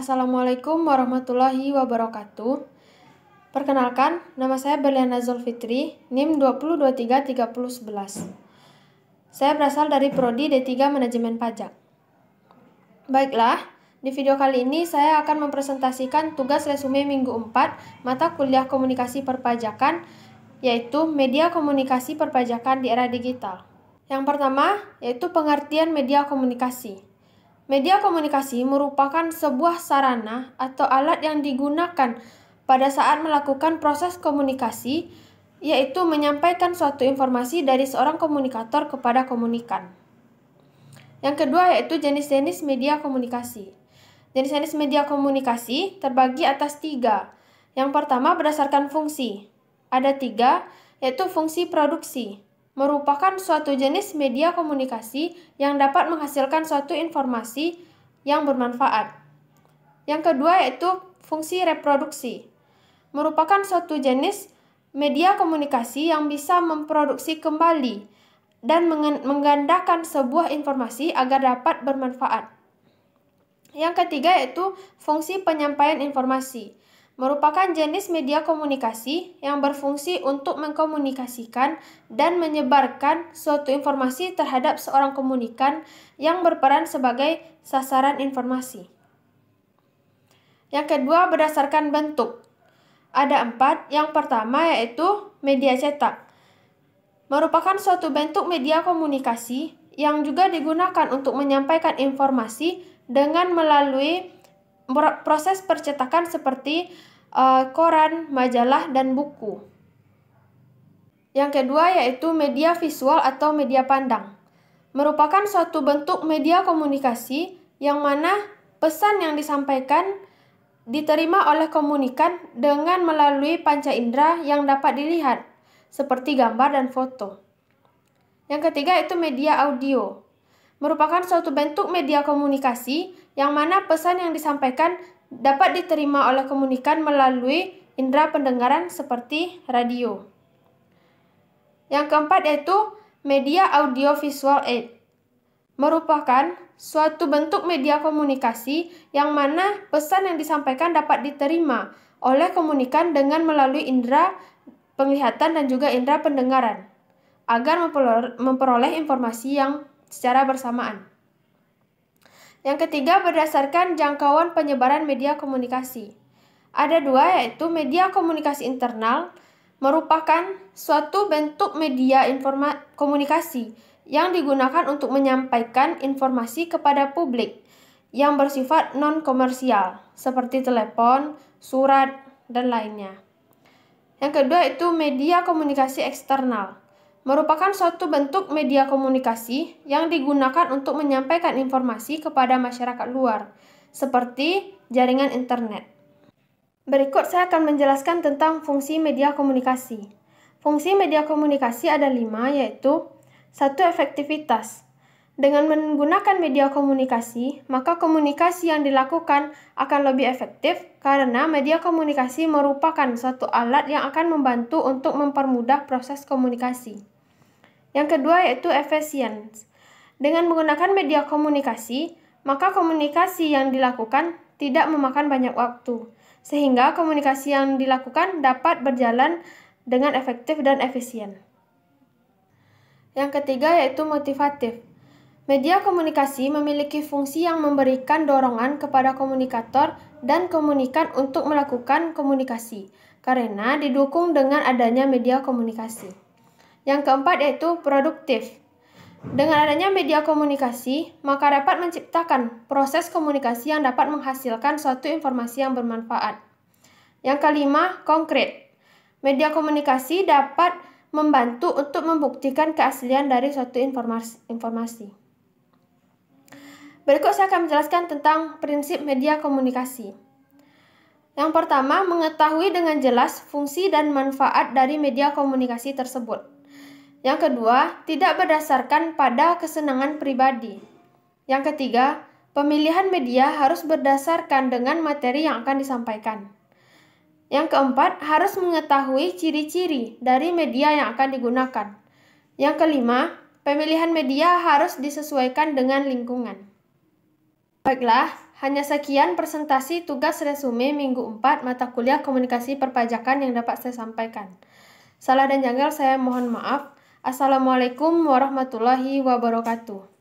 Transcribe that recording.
Assalamualaikum warahmatullahi wabarakatuh. Perkenalkan, nama saya Berliana Zulfitri, NIM 20233011. Saya berasal dari Prodi D3 Manajemen Pajak. Baiklah, di video kali ini saya akan mempresentasikan tugas resume minggu 4 mata kuliah komunikasi perpajakan, yaitu media komunikasi perpajakan di era digital. Yang pertama, yaitu pengertian media komunikasi. Media komunikasi merupakan sebuah sarana atau alat yang digunakan pada saat melakukan proses komunikasi, yaitu menyampaikan suatu informasi dari seorang komunikator kepada komunikan. Yang kedua yaitu jenis-jenis media komunikasi. Jenis-jenis media komunikasi terbagi atas 3. Yang pertama berdasarkan fungsi. Ada 3, yaitu fungsi produksi. Merupakan suatu jenis media komunikasi yang dapat menghasilkan suatu informasi yang bermanfaat. Yang kedua yaitu fungsi reproduksi. Merupakan suatu jenis media komunikasi yang bisa memproduksi kembali dan menggandakan sebuah informasi agar dapat bermanfaat. Yang ketiga yaitu fungsi penyampaian informasi. Merupakan jenis media komunikasi yang berfungsi untuk mengkomunikasikan dan menyebarkan suatu informasi terhadap seorang komunikan yang berperan sebagai sasaran informasi. Yang kedua berdasarkan bentuk. Ada 4. Yang pertama yaitu media cetak. Merupakan suatu bentuk media komunikasi yang juga digunakan untuk menyampaikan informasi dengan melalui proses percetakan seperti koran, majalah, dan buku. Yang kedua yaitu media visual atau media pandang. Merupakan suatu bentuk media komunikasi yang mana pesan yang disampaikan diterima oleh komunikan dengan melalui panca indera yang dapat dilihat, seperti gambar dan foto. Yang ketiga yaitu media audio. Merupakan suatu bentuk media komunikasi yang mana pesan yang disampaikan dapat diterima oleh komunikan melalui indera pendengaran seperti radio. Yang keempat yaitu media audio-visual aid. Merupakan suatu bentuk media komunikasi yang mana pesan yang disampaikan dapat diterima oleh komunikan dengan melalui indera penglihatan dan juga indera pendengaran agar memperoleh informasi yang secara bersamaan. Yang ketiga berdasarkan jangkauan penyebaran media komunikasi. Ada 2 yaitu media komunikasi internal, merupakan suatu bentuk media komunikasi yang digunakan untuk menyampaikan informasi kepada publik yang bersifat non-komersial seperti telepon, surat, dan lainnya. Yang kedua itu media komunikasi eksternal. Merupakan suatu bentuk media komunikasi yang digunakan untuk menyampaikan informasi kepada masyarakat luar, seperti jaringan internet. Berikut saya akan menjelaskan tentang fungsi media komunikasi. Fungsi media komunikasi ada 5, yaitu 1. Efektivitas. Dengan menggunakan media komunikasi, maka komunikasi yang dilakukan akan lebih efektif karena media komunikasi merupakan suatu alat yang akan membantu untuk mempermudah proses komunikasi. Yang kedua yaitu efisien. Dengan menggunakan media komunikasi, maka komunikasi yang dilakukan tidak memakan banyak waktu, sehingga komunikasi yang dilakukan dapat berjalan dengan efektif dan efisien. Yang ketiga yaitu motivatif. Media komunikasi memiliki fungsi yang memberikan dorongan kepada komunikator dan komunikan untuk melakukan komunikasi, karena didukung dengan adanya media komunikasi. Yang keempat yaitu produktif. Dengan adanya media komunikasi, maka dapat menciptakan proses komunikasi yang dapat menghasilkan suatu informasi yang bermanfaat. Yang kelima, konkret. Media komunikasi dapat membantu untuk membuktikan keaslian dari suatu informasi. Berikut saya akan menjelaskan tentang prinsip media komunikasi. Yang pertama, mengetahui dengan jelas fungsi dan manfaat dari media komunikasi tersebut. Yang kedua, tidak berdasarkan pada kesenangan pribadi. Yang ketiga, pemilihan media harus berdasarkan dengan materi yang akan disampaikan. Yang keempat, harus mengetahui ciri-ciri dari media yang akan digunakan. Yang kelima, pemilihan media harus disesuaikan dengan lingkungan. Baiklah, hanya sekian presentasi tugas resume minggu 4 mata kuliah komunikasi perpajakan yang dapat saya sampaikan. Salah dan janggal saya mohon maaf. Assalamualaikum warahmatullahi wabarakatuh.